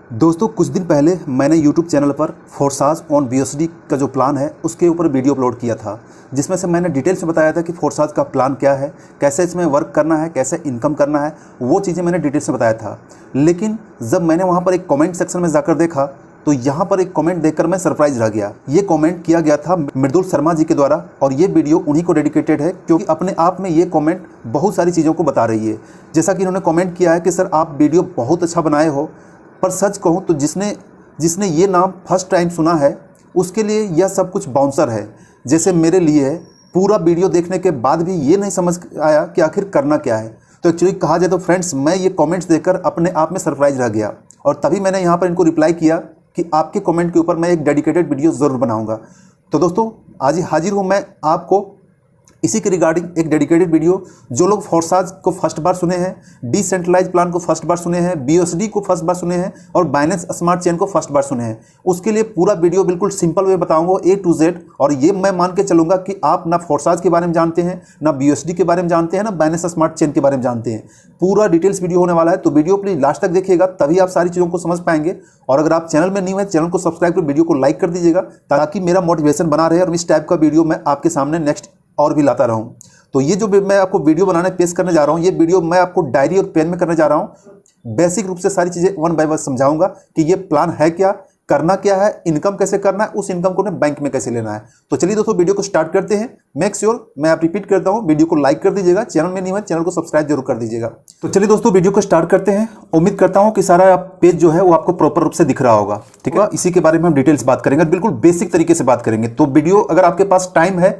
दोस्तों कुछ दिन पहले मैंने YouTube चैनल पर फोर्साज ऑन BUSD का जो प्लान है उसके ऊपर वीडियो अपलोड किया था, जिसमें से मैंने डिटेल से बताया था कि फोर्साज का प्लान क्या है, कैसे इसमें वर्क करना है, कैसे इनकम करना है, वो चीज़ें मैंने डिटेल से बताया था। लेकिन जब मैंने वहाँ पर एक कमेंट सेक्शन में जाकर देखा तो यहाँ पर एक कमेंट देखकर मैं सरप्राइज रह गया। ये कमेंट किया गया था मृदुल शर्मा जी के द्वारा और ये वीडियो उन्हीं को डेडिकेटेड है, क्योंकि अपने आप में ये कमेंट बहुत सारी चीज़ों को बता रही है। जैसा कि इन्होंने कमेंट किया है कि सर आप वीडियो बहुत अच्छा बनाए हो, पर सच कहूँ तो जिसने ये नाम फर्स्ट टाइम सुना है उसके लिए यह सब कुछ बाउंसर है, जैसे मेरे लिए है। पूरा वीडियो देखने के बाद भी ये नहीं समझ आया कि आखिर करना क्या है। तो एक्चुअली कहा जाए तो फ्रेंड्स, मैं ये कमेंट्स देखकर अपने आप में सरप्राइज रह गया और तभी मैंने यहाँ पर इनको रिप्लाई किया कि आपके कमेंट के ऊपर मैं एक डेडिकेटेड वीडियो ज़रूर बनाऊँगा। तो दोस्तों आज ही हाजिर हूँ मैं आपको इसी के रिगार्डिंग एक डेडिकेटेड वीडियो। जो लोग फोर्साज को फर्स्ट बार सुने हैं, डिसेंट्रलाइज प्लान को फर्स्ट बार सुने हैं, BUSD को फर्स्ट बार सुने हैं और बाइनेंस स्मार्ट चेन को फर्स्ट बार सुने हैं, उसके लिए पूरा वीडियो बिल्कुल सिंपल वे बताऊंगा A to Z। और ये मैं मान के चलूँगा कि आप ना फोर्साज के बारे में जानते हैं, ना BUSD के बारे में जानते हैं, ना बाइनेंस स्मार्ट चेन के बारे में जानते हैं। पूरा डिटेल्स वीडियो होने वाला है, तो वीडियो प्लीज लास्ट तक देखिएगा, तभी आप सारी चीज़ों को समझ पाएंगे। और अगर आप चैनल में न्यू है, चैनल को सब्सक्राइब कर वीडियो को लाइक कर दीजिएगा, ताकि मेरा मोटिवेशन बना रहे और इस टाइप का वीडियो मैं आपके सामने नेक्स्ट और भी लाता रहूं। तो ये जो मैं आपको वीडियो बनाने पेश करने जा रहा हूँ, ये वीडियो मैं आपको डायरी और पेन में करने जा रहा हूँ। बेसिक रूप से सारी चीज़ें वन बाय वन समझाऊंगा कि ये प्लान है क्या, करना क्या है, इनकम कैसे करना है, उस इनकम को ना बैंक में कैसे लेना है। तो चलिए दोस्तों वीडियो को स्टार्ट करते हैं। मेक श्योर, मैं आप रिपीट करता हूँ, वीडियो को लाइक कर दीजिएगा, चैनल में नहीं है चैनल को सब्सक्राइब जरूर कर दीजिएगा। तो चलिए दोस्तों वीडियो को स्टार्ट करते हैं। उम्मीद करता हूँ कि सारा पेज जो है वो आपको प्रॉपर रूप से दिख रहा होगा, ठीक है। इसी के बारे में हम डिटेल्स बात करेंगे, बिल्कुल बेसिक तरीके से बात करेंगे। तो वीडियो अगर आपके पास टाइम है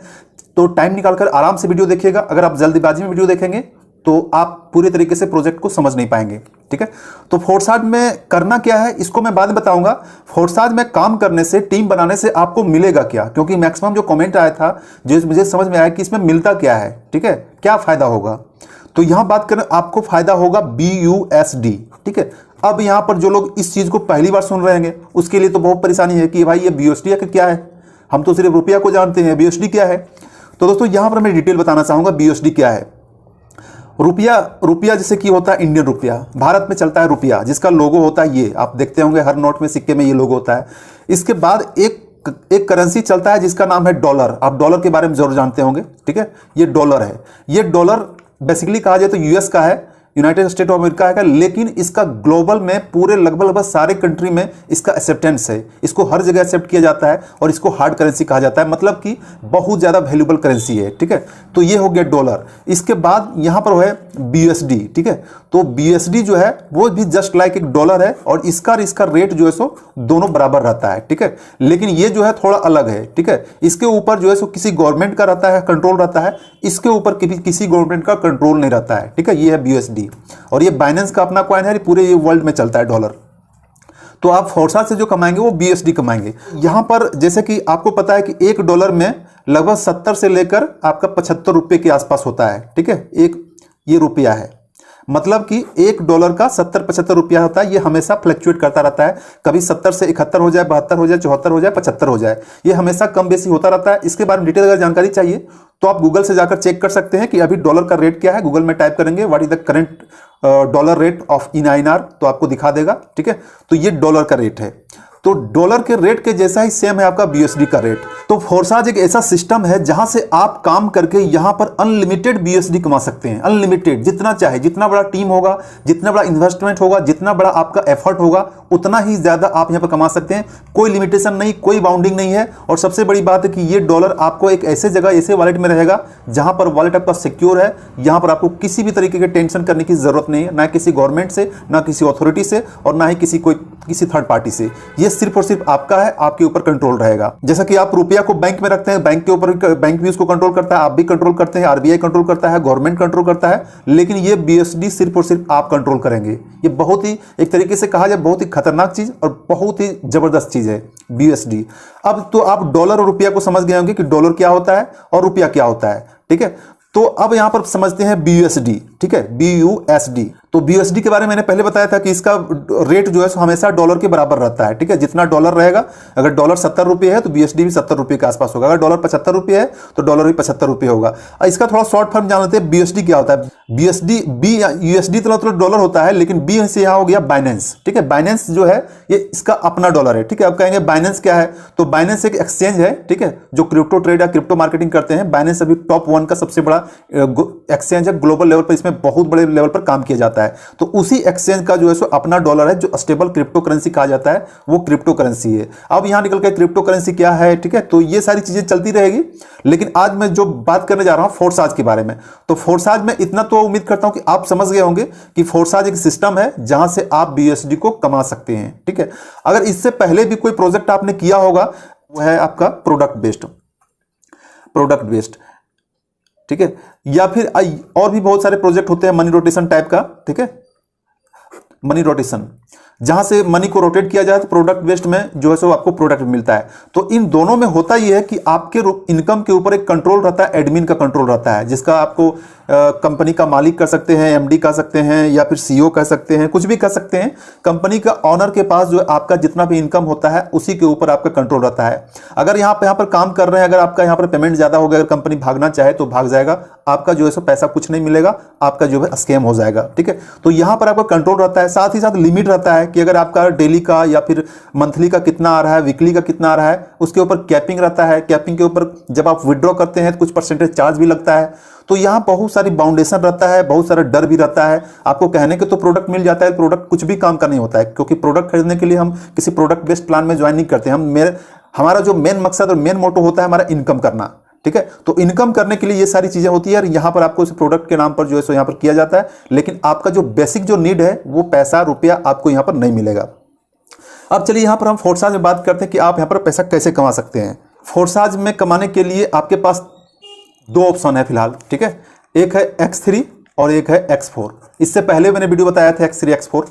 तो टाइम निकालकर आराम से वीडियो देखिएगा। अगर आप जल्दबाजी में वीडियो देखेंगे तो आप पूरे तरीके से प्रोजेक्ट को समझ नहीं पाएंगे, ठीक है। तो फोर्साज में करना क्या है इसको मैं बाद में बताऊंगा। फोर्साज में काम करने से, टीम बनाने से आपको मिलेगा क्या, क्योंकि मैक्सिमम जो कमेंट आया था, जो मुझे समझ में आया कि इसमें मिलता क्या है, ठीक है, क्या फायदा होगा। तो यहां बात करें, आपको फायदा होगा BUSD, ठीक है। अब यहां पर जो लोग इस चीज को पहली बार सुन रहे हैं उसके लिए तो बहुत परेशानी है कि भाई ये BUSD है कि क्या है, हम तो सिर्फ रुपया को जानते हैं, BUSD क्या है। तो दोस्तों यहां पर मैं डिटेल बताना चाहूंगा BUSD क्या है। रुपया जैसे कि होता है इंडियन रुपया, भारत में चलता है रुपया, जिसका लोगो होता है ये, आप देखते होंगे हर नोट में, सिक्के में ये लोगो होता है। इसके बाद एक करेंसी चलता है जिसका नाम है डॉलर। आप डॉलर के बारे में जरूर जानते होंगे, ठीक है। ये डॉलर है। ये डॉलर बेसिकली कहा जाए तो US का है, यूनाइटेड स्टेट ऑफ अमेरिका है, लेकिन इसका ग्लोबल में पूरे लगभग सारे कंट्री में इसका एक्सेप्टेंस है। इसको हर जगह एक्सेप्ट किया जाता है और इसको हार्ड करेंसी कहा जाता है, मतलब कि बहुत ज्यादा वैल्यूएबल करेंसी है, ठीक है। तो ये हो गया डॉलर। इसके बाद यहां पर है BUSD, ठीक है। तो BUSD जो है वो भी जस्ट लाइक एक डॉलर है और इसका रेट जो है सो दोनों बराबर रहता है, ठीक है। लेकिन ये जो है थोड़ा अलग है, ठीक है। इसके ऊपर जो है सो किसी गवर्नमेंट का रहता है, कंट्रोल रहता है, इसके ऊपर किसी गवर्नमेंट का कंट्रोल नहीं रहता है, ठीक है। ये है BUSD और ये बाइनेंस का अपना कॉइन है, पूरे ये वर्ल्ड में चलता है डॉलर। तो आप फोर्साज से जो कमाएंगे वो BUSD कमाएंगे। यहां पर जैसे कि आपको पता है कि एक डॉलर में लगभग 70 से लेकर आपका 75 रुपए के आसपास होता है, ठीक है। एक ये रुपया है, मतलब कि एक डॉलर का 70-75 रुपया होता है। ये हमेशा फ्लक्चुएट करता रहता है, कभी 70 से 71 हो जाए, 72 हो जाए, 74 हो जाए, 75 हो जाए, ये हमेशा कम बेसी होता रहता है। इसके बारे में डिटेल अगर जानकारी चाहिए तो आप गूगल से जाकर चेक कर सकते हैं कि अभी डॉलर का रेट क्या है। गूगल में टाइप करेंगे what is the current dollar rate of in INR, तो आपको दिखा देगा, ठीक है। तो ये डॉलर का रेट है। तो डॉलर के रेट के जैसा ही सेम है आपका BUSD का रेट। तो फोर्साज एक ऐसा सिस्टम है जहां से आप काम करके यहां पर अनलिमिटेड BUSD कमा सकते हैं, अनलिमिटेड, जितना चाहे। जितना बड़ा टीम होगा, जितना बड़ा इन्वेस्टमेंट होगा, जितना बड़ा आपका एफर्ट होगा, उतना ही ज्यादा आप यहां पर कमा सकते हैं। कोई लिमिटेशन नहीं, कोई बाउंडिंग नहीं है। और सबसे बड़ी बात है कि ये डॉलर आपको एक ऐसे जगह, ऐसे वॉलेट में रहेगा जहां पर वॉलेट आपका सिक्योर है। यहां पर आपको किसी भी तरीके के टेंशन करने की जरूरत नहीं है, ना किसी गवर्नमेंट से, ना किसी अथॉरिटी से, और ना ही किसी थर्ड पार्टी से। ये सिर्फ और सिर्फ आपका है, आपके ऊपर कंट्रोल रहेगा। जैसा कि आप रुपया को बैंक में रखते हैं, बैंक के ऊपर बैंक भी उसको कंट्रोल करता है, आप भी कंट्रोल करते हैं, RBI कंट्रोल करता है, गवर्नमेंट कंट्रोल करता है, लेकिन ये BUSD सिर्फ और सिर्फ आप कंट्रोल करेंगे। ये बहुत ही, एक तरीके से कहा जाए, बहुत ही खतरनाक चीज और बहुत ही जबरदस्त चीज है BUSD। अब तो आप डॉलर और रुपया को समझ गए होंगे कि डॉलर क्या होता है और रुपया क्या होता है, ठीक है। तो अब यहां पर समझते हैं BUSD। ठीक है, BUSD। तो BUSD के बारे में मैंने पहले बताया था कि इसका रेट जो है सो हमेशा डॉलर के बराबर रहता है, ठीक है। जितना डॉलर रहेगा, अगर डॉलर 70 रुपये है तो BUSD भी 70 रुपये के आसपास होगा। अगर डॉलर 75 रुपये है तो डॉलर भी 75 रुपये होगा। इसका थोड़ा शॉर्ट फॉर्म जान लेते हैं, BUSD क्या होता है। USD तो डॉलर होता है, लेकिन B से यहाँ हो गया बाइनेंस, ठीक है। बाइनेंस जो है ये इसका अपना डॉलर है, ठीक है। अब कहेंगे बाइनेंस क्या है, तो बाइनेंस एक एक्सचेंज है, ठीक है, जो क्रिप्टो ट्रेड या क्रिप्टो मार्केटिंग करते हैं। बाइनेंस अभी टॉप 1 का सबसे बड़ा एक्सचेंज है ग्लोबल लेवल पर, इसमें बहुत बड़े लेवल पर काम किया जाता है। तो उसी एक्सचेंज का जो है सो अपना डॉलर है, जो स्टेबल क्रिप्टो करेंसी कहा जाता है, वो क्रिप्टो करेंसी है। अब यहां निकल के क्रिप्टो करेंसी क्या है, ठीक है। तो ये सारी चीजें चलती रहेगी, लेकिन आज मैं जो बात करने जा रहा हूं फोर्साज के बारे में। तो फोर्साज में इतना तो उम्मीद करता हूं कि आप समझ गए होंगे कि फोर्साज एक सिस्टम है जहां से आप BUSD को कमा सकते हैं, ठीक है। अगर इससे पहले भी कोई प्रोजेक्ट आपने किया होगा, वो है आपका प्रोडक्ट बेस्ड, ठीक है, या फिर और भी बहुत सारे प्रोजेक्ट होते हैं मनी रोटेशन टाइप का, ठीक है। मनी रोटेशन जहां से मनी को रोटेट किया जाए, तो प्रोडक्ट बेस्ड में जो है सो आपको प्रोडक्ट मिलता है। तो इन दोनों में होता यह है कि आपके इनकम के ऊपर एक कंट्रोल रहता है, एडमिन का कंट्रोल रहता है, जिसका आपको कंपनी का मालिक कर सकते हैं, MD कह सकते हैं, या फिर CEO कह सकते हैं, कुछ भी कह सकते हैं। कंपनी का ऑनर के पास जो आपका जितना भी इनकम होता है उसी के ऊपर आपका कंट्रोल रहता है। अगर यहाँ पर काम कर रहे हैं, अगर आपका यहाँ पर पेमेंट ज्यादा हो गया, अगर कंपनी भागना चाहे तो भाग जाएगा, आपका जो है सो पैसा कुछ नहीं मिलेगा, आपका जो है स्कैम हो जाएगा, ठीक है। तो यहाँ पर आपका कंट्रोल रहता है, साथ ही साथ लिमिट रहता है कि अगर आपका डेली का या फिर मंथली का कितना आ रहा है, वीकली का कितना आ रहा है, उसके ऊपर कैपिंग रहता है। कैपिंग के ऊपर जब आप विड्रॉ करते हैं तो कुछ परसेंटेज चार्ज भी लगता है। तो यहाँ बहुत सारी बाउंडेशन रहता है, बहुत सारा डर भी रहता है। आपको कहने के तो प्रोडक्ट मिल जाता है, प्रोडक्ट कुछ भी काम का नहीं होता है, क्योंकि प्रोडक्ट खरीदने के लिए हम किसी प्रोडक्ट बेस्ड प्लान में ज्वाइन नहीं करते। हमारा जो मेन मकसद और मेन मोटो होता है हमारा इनकम करना, ठीक है। तो इनकम करने के लिए ये सारी चीजें होती है, और यहां पर आपको इस प्रोडक्ट के नाम पर जो है सो यहां पर किया जाता है, लेकिन आपका जो बेसिक जो नीड है वो पैसा रुपया आपको यहां पर नहीं मिलेगा। अब चलिए यहां पर हम फोर्साज में बात करते हैं कि आप यहां पर पैसा कैसे कमा सकते हैं। फोर्साज में कमाने के लिए आपके पास 2 ऑप्शन है फिलहाल, ठीक है। एक है X3 और एक है X4। इससे पहले मैंने वीडियो बताया था X3 X4।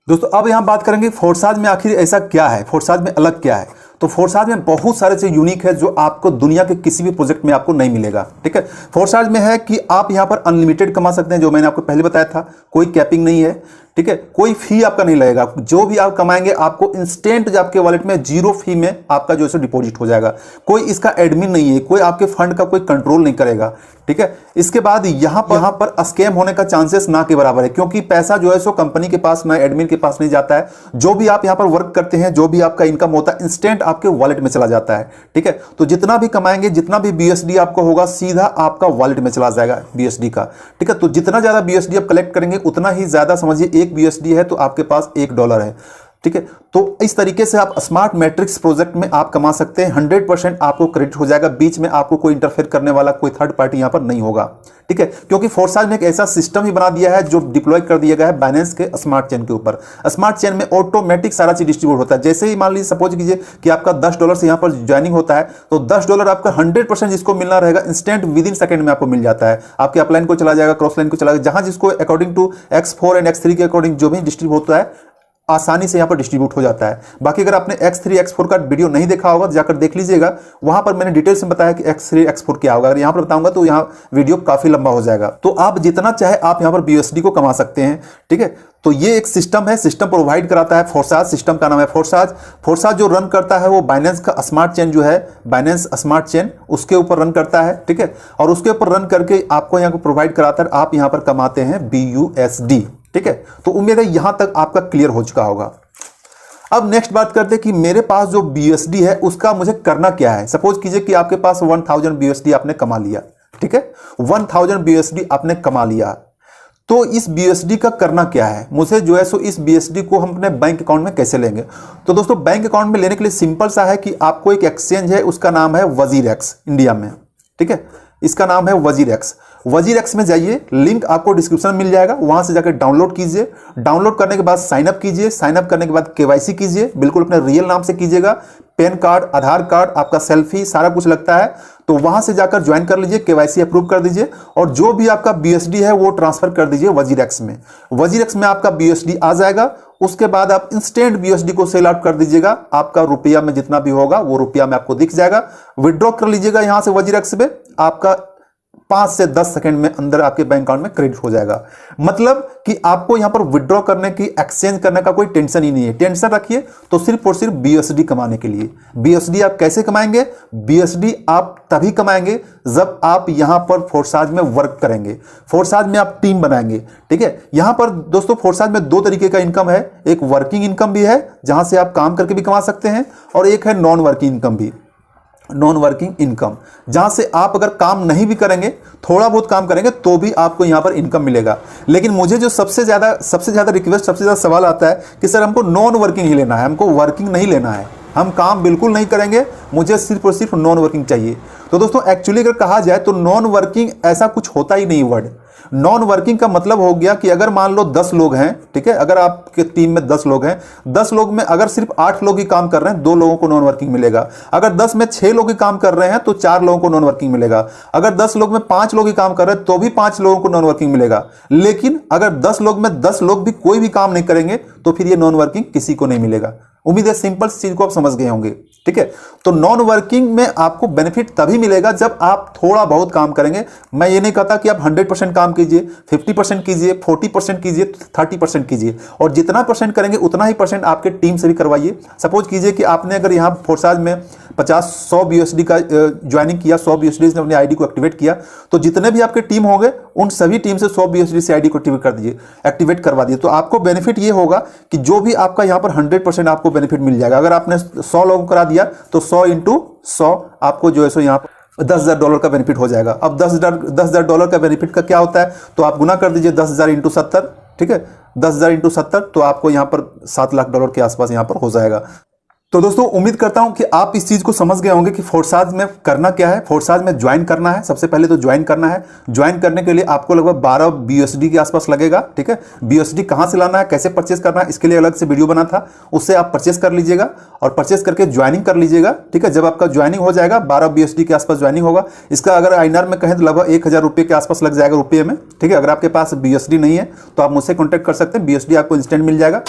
दोस्तों अब यहां बात करेंगे फोर्साज में आखिर ऐसा क्या है, फोर्साज में अलग क्या है। तो फोर्साज में बहुत सारे चीज यूनिक है जो आपको दुनिया के किसी भी प्रोजेक्ट में आपको नहीं मिलेगा, ठीक है। फोर्साज में है कि आप यहां पर अनलिमिटेड कमा सकते हैं, जो मैंने आपको पहले बताया था, कोई कैपिंग नहीं है, ठीक है। कोई फी आपका नहीं लगेगा, जो भी आप कमाएंगे आपको इंस्टेंट आपके वॉलेट में 0 फी में आपका जो है डिपॉजिट हो जाएगा। कोई इसका एडमिन नहीं है, कोई आपके फंड का कोई कंट्रोल नहीं करेगा, ठीक है। इसके बाद यहां पर स्कैम होने का चांसेस ना के बराबर है, क्योंकि पैसा जो है सो कंपनी के पास ना एडमिन के पास नहीं जाता है। जो भी आप यहां पर वर्क करते हैं, जो भी आपका इनकम होता है, इंस्टेंट आपके वॉलेट में चला जाता है, ठीक है। तो जितना भी कमाएंगे, जितना भी BUSD आपको होगा, सीधा आपका वॉलेट में चला जाएगा BUSD का, ठीक है। तो जितना ज्यादा BUSD आप कलेक्ट करेंगे उतना ही ज्यादा, समझिए एक BUSD है तो आपके पास $1 है, ठीक है। तो इस तरीके से आप स्मार्ट मैट्रिक्स प्रोजेक्ट में आप कमा सकते हैं। 100% आपको क्रेडिट हो जाएगा, बीच में आपको कोई इंटरफेयर करने वाला कोई थर्ड पार्टी यहां पर नहीं होगा, ठीक है। क्योंकि फोर्साज ने एक ऐसा सिस्टम ही बना दिया है जो डिप्लॉय कर दिया गया है बाइनेंस के स्मार्ट चेन के ऊपर। स्मार्ट चेन में ऑटोमेटिक सारा चीज डिस्ट्रीब्यूट होता है। जैसे ही मान लीजिए सपोज कीजिए कि आपका $10 से यहां पर ज्वाइनिंग होता है, तो $10 आपका 100% जिसको मिलना रहेगा इंस्टेंट विद इन सेकंड में आपको मिल जाता है। आपके अपलाइन को चला जाएगा, क्रॉस लाइन को चला जाएगा, जहां जिसको according to X4 and X3 के अकॉर्डिंग जो भी डिस्ट्रीब्यूट होता है, आसानी से यहां पर डिस्ट्रीब्यूट हो जाता है। बाकी अगर आपने X3 X4 का वीडियो नहीं देखा होगा तो जाकर देख लीजिएगा, वहां पर मैंने डिटेल से बताया कि X3 X4 क्या होगा। अगर यहां पर बताऊंगा तो यहां वीडियो काफी लंबा हो जाएगा। तो आप जितना चाहे आप यहां पर BUSD को कमा सकते हैं, ठीक है। तो ये एक सिस्टम है, सिस्टम प्रोवाइड कराता है फोर्साज। सिस्टम का नाम है फोर्साज। फोर्साज जो रन करता है वो बाइनेंस का स्मार्ट चेन जो है, बाइनेंस स्मार्ट चेन, उसके ऊपर रन करता है, ठीक है। और उसके ऊपर रन करके आपको यहां को प्रोवाइड कराता है, आप यहां पर कमाते हैं BUSD, ठीक है। तो उम्मीद है यहां तक आपका क्लियर हो चुका होगा। अब नेक्स्ट बात करते हैं कि मेरे पास जो BUSD है उसका मुझे करना क्या है। सपोज कीजिए कि आपके पास 1000 BUSD आपने कमा लिया, ठीक है। 1000 BUSD आपने कमा लिया, तो इस BUSD का करना क्या है, मुझे जो है सो इस BUSD को हम अपने बैंक अकाउंट में कैसे लेंगे। तो दोस्तों बैंक अकाउंट में लेने के लिए सिंपल सा है कि आपको एक एक्सचेंज है, उसका नाम है WazirX इंडिया में, ठीक है। इसका नाम है WazirX। WazirX में जाइए, लिंक आपको डिस्क्रिप्शन में मिल जाएगा, वहां से जाकर डाउनलोड कीजिए। डाउनलोड करने के बाद साइन अप कीजिए, साइन अप करने के बाद KYC कीजिए, बिल्कुल अपने रियल नाम से कीजिएगा। पैन कार्ड, आधार कार्ड, आपका सेल्फी, सारा कुछ लगता है। तो वहां से जाकर ज्वाइन कर लीजिए, KYC अप्रूव कर दीजिए, और जो भी आपका BUSD है वो ट्रांसफर कर दीजिए WazirX में। WazirX में आपका BUSD आ जाएगा। उसके बाद आप इंस्टेंट BUSD को सेल आउट कर दीजिएगा, आपका रुपया में जितना भी होगा वो रुपया में आपको दिख जाएगा। विड्रॉ कर लीजिएगा यहां से WazirX पे, आपका 5 से 10 सेकंड में अंदर आपके बैंक अकाउंट में क्रेडिट हो जाएगा। मतलब कि आपको यहां पर विड्रॉ करने की, एक्सचेंज करने का कोई टेंशन ही नहीं है। टेंशन रखिए तो सिर्फ और सिर्फ BUSD कमाने के लिए। BUSD आप कैसे कमाएंगे? BUSD आप तभी कमाएंगे जब आप यहां पर फोर्साज में वर्क करेंगे, फोर्साज में आप टीम बनाएंगे। ठीक है, यहां पर दोस्तों फोर्साज में 2 तरीके का इनकम है। एक वर्किंग इनकम भी है जहां से आप काम करके भी कमा सकते हैं, और एक है नॉन वर्किंग इनकम भी, नॉन वर्किंग इनकम, जहां से आप अगर काम नहीं भी करेंगे, थोड़ा बहुत काम करेंगे तो भी आपको यहां पर इनकम मिलेगा। लेकिन मुझे जो सबसे ज्यादा रिक्वेस्ट, सबसे ज्यादा सवाल आता है कि सर हमको नॉन वर्किंग ही लेना है, हमको वर्किंग नहीं लेना है, हम काम बिल्कुल नहीं करेंगे, मुझे सिर्फ और सिर्फ नॉन वर्किंग चाहिए। तो दोस्तों एक्चुअली अगर कहा जाए तो नॉन वर्किंग ऐसा कुछ होता ही नहीं। वर्ड नॉन वर्किंग का मतलब हो गया कि अगर मान लो 10 लोग हैं, ठीक है, अगर आपके टीम में 10 लोग हैं, 10 लोग में अगर सिर्फ 8 लोग ही काम कर रहे हैं, 2 लोगों को नॉन वर्किंग मिलेगा। अगर 10 में 6 लोग ही काम कर रहे हैं तो 4 लोगों को नॉन वर्किंग मिलेगा। अगर 10 लोग में 5 लोग ही काम कर रहे हैं तो भी 5 लोगों को नॉन वर्किंग मिलेगा। लेकिन अगर 10 लोग में 10 लोग भी कोई भी काम नहीं करेंगे तो फिर ये नॉन वर्किंग किसी को नहीं मिलेगा। उम्मीद है सिंपल चीज को आप समझ गए होंगे। ठीक है, तो नॉन वर्किंग में आपको बेनिफिट तभी मिलेगा जब आप थोड़ा बहुत काम करेंगे। मैं ये नहीं कहता कि आप 100% काम कीजिए, 50% कीजिए, 40% कीजिए, 30% कीजिए, और जितना परसेंट करेंगे उतना ही परसेंट आपके टीम से भी करवाइए। सपोज कीजिए कि आपने अगर यहाँ फोर्साज में 50-100 BUSD का ज्वाइनिंग किया, 100 BUSD से अपनी आईडी को एक्टिवेट किया, तो जितने भी आपके टीम होंगे उन सभी टीम से 100 BUSD से आईडी को एक्टिवेट कर दीजिए, एक्टिवेट करवा दीजिए। तो आपको बेनिफिट ये होगा कि जो भी आपका यहाँ पर 100% आपको बेनिफिट मिल जाएगा। अगर आपने 100 लोगों को करा दिया तो 100 × 100 आपको जो है सो यहाँ पर $10,000 का बेनिफिट हो जाएगा। अब $10,000 का बेनिफिट का क्या होता है, तो आप गुना कर दीजिए 10,000 × 70। ठीक है, 10,000 × 70 तो आपको यहाँ पर $7 लाख के आसपास यहाँ पर हो जाएगा। तो दोस्तों उम्मीद करता हूं कि आप इस चीज को समझ गए होंगे कि फोर्साज में करना क्या है। फोर्साज में ज्वाइन करना है, सबसे पहले तो ज्वाइन करना है। ज्वाइन करने के लिए आपको लगभग 12 BUSD के आसपास लगेगा। ठीक है, BUSD कहां से लाना है, कैसे परचेस करना है, इसके लिए अलग से वीडियो बना था, उससे आप परचेस कर लीजिएगा और परचेस करके ज्वाइनिंग कर लीजिएगा। ठीक है, जब आपका ज्वाइनिंग हो जाएगा 12 BUSD के आसपास ज्वाइनिंग होगा। इसका अगर INR में कहें तो लगभग 1,000 रुपये के आसपास लग जाएगा रुपये में। ठीक है, अगर आपके पास BUSD नहीं है तो आप मुझसे कॉन्टैक्ट कर सकते हैं, BUSD आपको इंस्टेंट मिल जाएगा।